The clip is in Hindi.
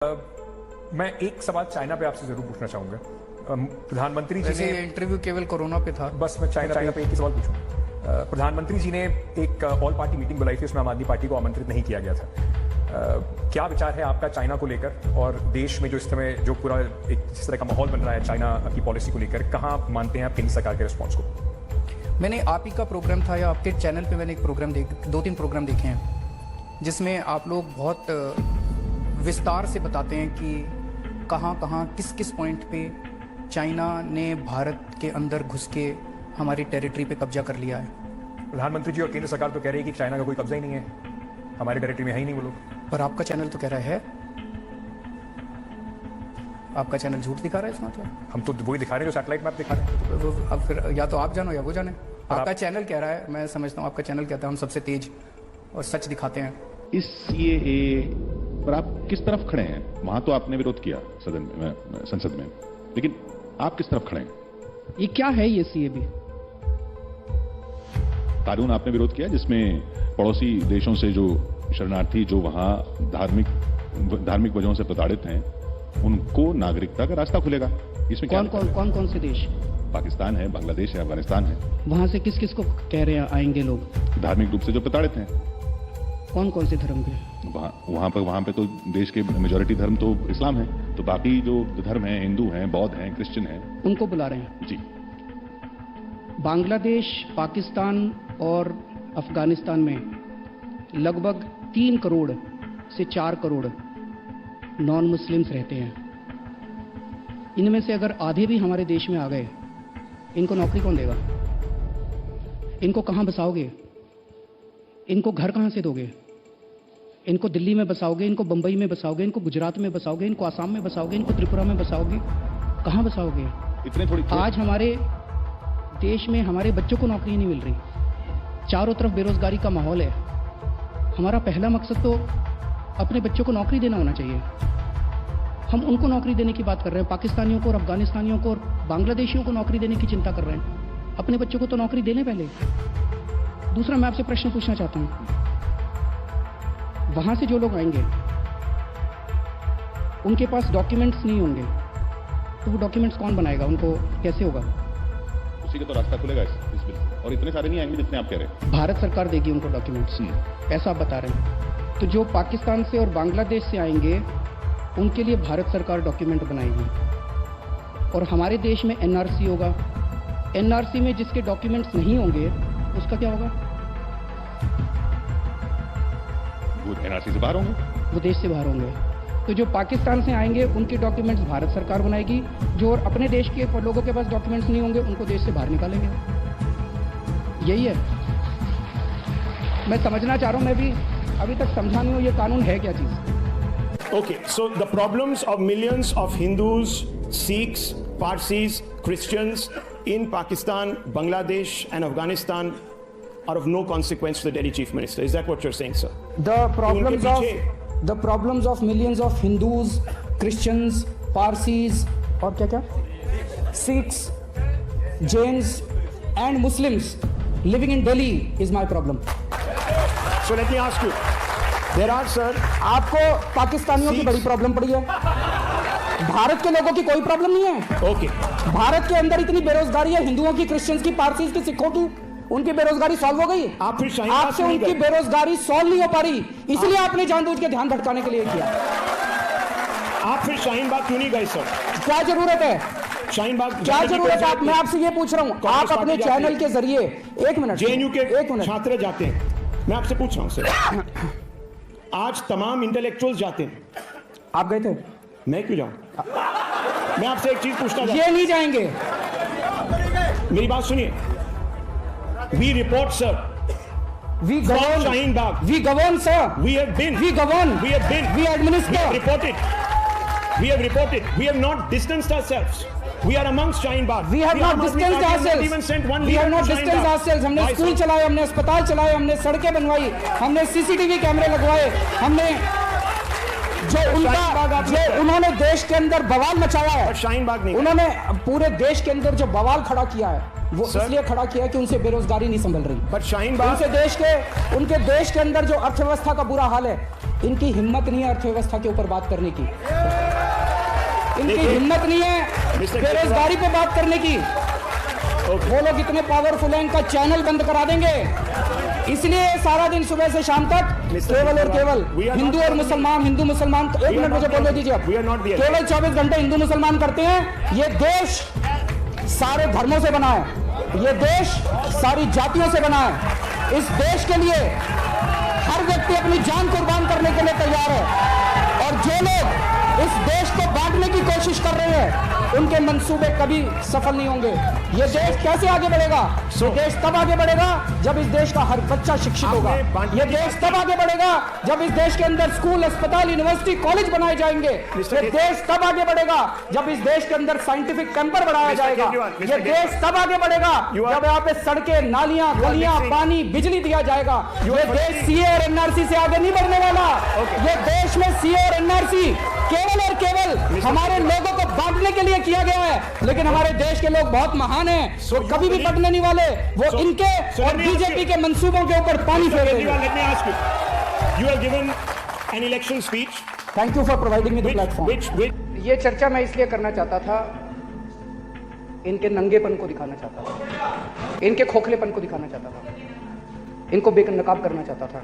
मैं एक सवाल चाइना पे आपसे जरूर पूछना चाहूंगा। प्रधानमंत्री जी ने ये इंटरव्यू केवल कोरोना पे था। बस मैं चाइना पे एक ही सवाल पूछूंगा। प्रधानमंत्री जी ने एक ऑल पार्टी मीटिंग बुलाई थी, उसमें आम आदमी पार्टी को आमंत्रित नहीं किया गया था। क्या विचार है आपका चाइना को लेकर और देश में जो इस समय जो पूरा एक जिस तरह का माहौल बन रहा है चाइना की पॉलिसी को लेकर, कहाँ आप मानते हैं आप केंद्र सरकार के रिस्पॉन्स को? मैंने आप ही का प्रोग्राम था या आपके चैनल पे मैंने एक प्रोग्राम दो तीन प्रोग्राम देखे हैं जिसमें आप लोग बहुत विस्तार से बताते हैं कि कहाँ किस किस पॉइंट पे चाइना ने भारत के अंदर घुस के हमारी टेरिटरी पे कब्जा कर लिया है। प्रधानमंत्री जी और केंद्र सरकार तो कह रही है कि चाइना का कोई कब्जा ही नहीं है, हमारी टेरिटरी में है ही नहीं वो लोग। पर आपका चैनल तो कह रहा है, आपका चैनल झूठ दिखा रहा है। इसमें तो हम तो वही दिखा रहे हैं जो सैटेलाइट मैप दिखा रहे हैं। तो अब फिर या तो आप जानो या वो जाने। आपका चैनल कह रहा है, मैं समझता हूँ आपका चैनल कहता है हम सबसे तेज और सच दिखाते हैं। इस सीएए पर आप किस तरफ खड़े हैं? वहां तो आपने विरोध किया सदन में, संसद में, लेकिन आप किस तरफ खड़े हैं? ये क्या है ये सीएबी? कानून आपने विरोध किया जिसमें पड़ोसी देशों से जो शरणार्थी जो वहां धार्मिक वजहों से प्रताड़ित हैं उनको नागरिकता का रास्ता खुलेगा। इसमें कौन से देश? पाकिस्तान है, बांग्लादेश है, अफगानिस्तान है। वहां से किस किस को कह रहे हैं आएंगे लोग? धार्मिक रूप से जो प्रताड़ित हैं। कौन से धर्म के? वहां पे तो देश के मेजॉरिटी धर्म तो इस्लाम है, तो बाकी जो धर्म है, हिंदू हैं, बौद्ध हैं, क्रिश्चियन हैं, उनको बुला रहे हैं जी। बांग्लादेश, पाकिस्तान और अफगानिस्तान में लगभग 3 करोड़ से 4 करोड़ नॉन मुस्लिम्स रहते हैं। इनमें से अगर आधे भी हमारे देश में आ गए, इनको नौकरी कौन देगा? इनको कहां बसाओगे? इनको घर कहां से दोगे? इनको दिल्ली में बसाओगे, इनको बंबई में बसाओगे, इनको गुजरात में बसाओगे, इनको आसाम में बसाओगे, इनको त्रिपुरा में बसाओगे, कहां बसाओगे? इतने थोड़ी आज हमारे देश में हमारे बच्चों को नौकरी नहीं मिल रही, चारों तरफ बेरोजगारी का माहौल है। हमारा पहला मकसद तो अपने बच्चों को नौकरी देना होना चाहिए। हम उनको नौकरी देने की बात कर रहे हैं, पाकिस्तानियों को और अफगानिस्तानियों को और बांग्लादेशियों को नौकरी देने की चिंता कर रहे हैं। अपने बच्चों को तो नौकरी देने पहले। दूसरा, मैं आपसे प्रश्न पूछना चाहता हूं, वहां से जो लोग आएंगे उनके पास डॉक्यूमेंट्स नहीं होंगे, तो वो डॉक्यूमेंट्स कौन बनाएगा? उनको कैसे होगा? उसी का तो रास्ता खुलेगा इस बिल से। और इतने सारे नहीं आएंगे जितने आप कह रहे हैं। भारत सरकार देगी उनको डॉक्यूमेंट्स, ऐसा आप बता रहे हैं। तो जो पाकिस्तान से और बांग्लादेश से आएंगे उनके लिए भारत सरकार डॉक्यूमेंट बनाएगी। और हमारे देश में एनआरसी होगा। एनआरसी में जिसके डॉक्यूमेंट्स नहीं होंगे उसका क्या होगा? वो एनआरसी से बाहर होंगे, वो देश से बाहर होंगे। तो जो पाकिस्तान से आएंगे उनके डॉक्यूमेंट्स भारत सरकार बनाएगी, जो और अपने देश के लोगों के पास डॉक्यूमेंट्स नहीं होंगे उनको देश से बाहर निकालेंगे। यही है। मैं समझना चाह रहा हूं, मैं भी अभी तक समझा नहीं हूं ये कानून है क्या चीज। Okay, so the problems of millions of Hindus, Sikhs, Parsis, Christians in Pakistan, Bangladesh and Afghanistan are of no consequence to the Delhi Chief Minister. Is that what you're saying, sir? The problems of millions of Hindus, Christians, Parsis और क्या Sikhs, Jains and Muslims living in Delhi is my problem. So let me ask you. There are, sir, आपको पाकिस्तानियों की बड़ी प्रॉब्लम पड़ी है, भारत के लोगों की कोई प्रॉब्लम नहीं है। okay. भारत के अंदर इतनी बेरोजगारी है, हिंदुओं की, क्रिश्चियंस की, पारसीज की, सिखों की, उनकी बेरोजगारी सॉल्व हो गई। आप फिर शाहीन आपसे बाग उनकी बेरोजगारी सॉल्व नहीं हो पा रही, इसलिए आपने जानबूझ के ध्यान भटकाने के लिए किया। आप फिर शाहीन बाग क्यों नहीं गए, सर? क्या जरूरत है? शाहीन बाग क्या जरूरत है? मैं आपसे ये पूछ रहा हूँ, आप अपने चैनल के जरिए, एक मिनट, जेएनयू के एक मिनट, छात्र जाते हैं, मैं आपसे पूछ रहा हूँ सर, आज तमाम इंटेलेक्चुअल्स जाते हैं, आप गए थे? मैं क्यों जाऊं? मैं आपसे एक चीज पूछना चाहता ये नहीं जाएंगे। हूं, मेरी बात सुनिए। We report, sir, We govern, Shaheen Bagh. We govern, sir. We have been. We govern. We have been. We administer. We have reported. We have reported. We have not distanced ourselves. We are amongst Shaheen Bagh. We have not distanced ourselves. Even sent one We have leader not to Shaheen distanced Bagh. ourselves. हमने Why, स्कूल sir? चलाए, हमने अस्पताल चलाए, हमने सड़कें बनवाई, हमने सीसीटीवी कैमरे लगवाए, हमने जो उन्होंने पूरे देश के अंदर बवाल मचाया है। और शाहीन बाग नहीं। उन्होंने पूरे देश के अंदर जो बवाल खड़ा किया है वो सर? इसलिए खड़ा किया है कि उनसे बेरोजगारी नहीं संभल रही। बट शाहीन बाग उनके देश के अंदर जो अर्थव्यवस्था का बुरा हाल है, इनकी हिम्मत नहीं है अर्थव्यवस्था के ऊपर बात करने की। इनकी हिम्मत नहीं है बेरोजगारी पे बात करने की। वो लोग इतने पावरफुल हैं, इनका चैनल बंद करा देंगे। इसलिए सारा दिन सुबह से शाम तक केवल और केवल हिंदू और मुसलमान, हिंदू मुसलमान। एक मिनट मुझे बोलने दीजिए आप। केवल 24 घंटे हिंदू मुसलमान करते हैं। ये देश सारे धर्मों से बना है, ये देश सारी जातियों से बना है। इस देश के लिए हर व्यक्ति अपनी जान कुर्बान करने के लिए तैयार है। और जो लोग इस देश को बांटने की कोशिश कर रहे हैं, उनके मंसूबे कभी सफल नहीं होंगे। ये देश कैसे आगे बढ़ेगा? ये देश तब आगे बढ़ेगा जब इस देश का हर बच्चा शिक्षित होगा। ये देश तब आगे बढ़ेगा जब इस देश के अंदर स्कूल, अस्पताल, यूनिवर्सिटी, कॉलेज बनाए जाएंगे। ये देश तब आगे बढ़ेगा जब इस देश के अंदर साइंटिफिक कैंपर बढ़ाया जाएगा। ये देश तब आगे बढ़ेगा जब यहाँ पे सड़कें, नालियां, गलियां, पानी, बिजली दिया जाएगा। ये देश सीए और एनआरसी से आगे नहीं बढ़ने वाला। ये देश में सीए और एनआरसी केवल और केवल हमारे लोगों को बांटने के लिए किया गया है। लेकिन हमारे देश के लोग बहुत महान हैं, वो कभी भी बटने नहीं वाले। वो इनके और बीजेपी के मंसूबों के ऊपर पानी फेरेंगे। Thank you for providing me the platform. ये चर्चा मैं इसलिए करना चाहता था, इनके नंगेपन को दिखाना चाहता था, इनके खोखलेपन को दिखाना चाहता था, इनको बेनकाब करना चाहता था।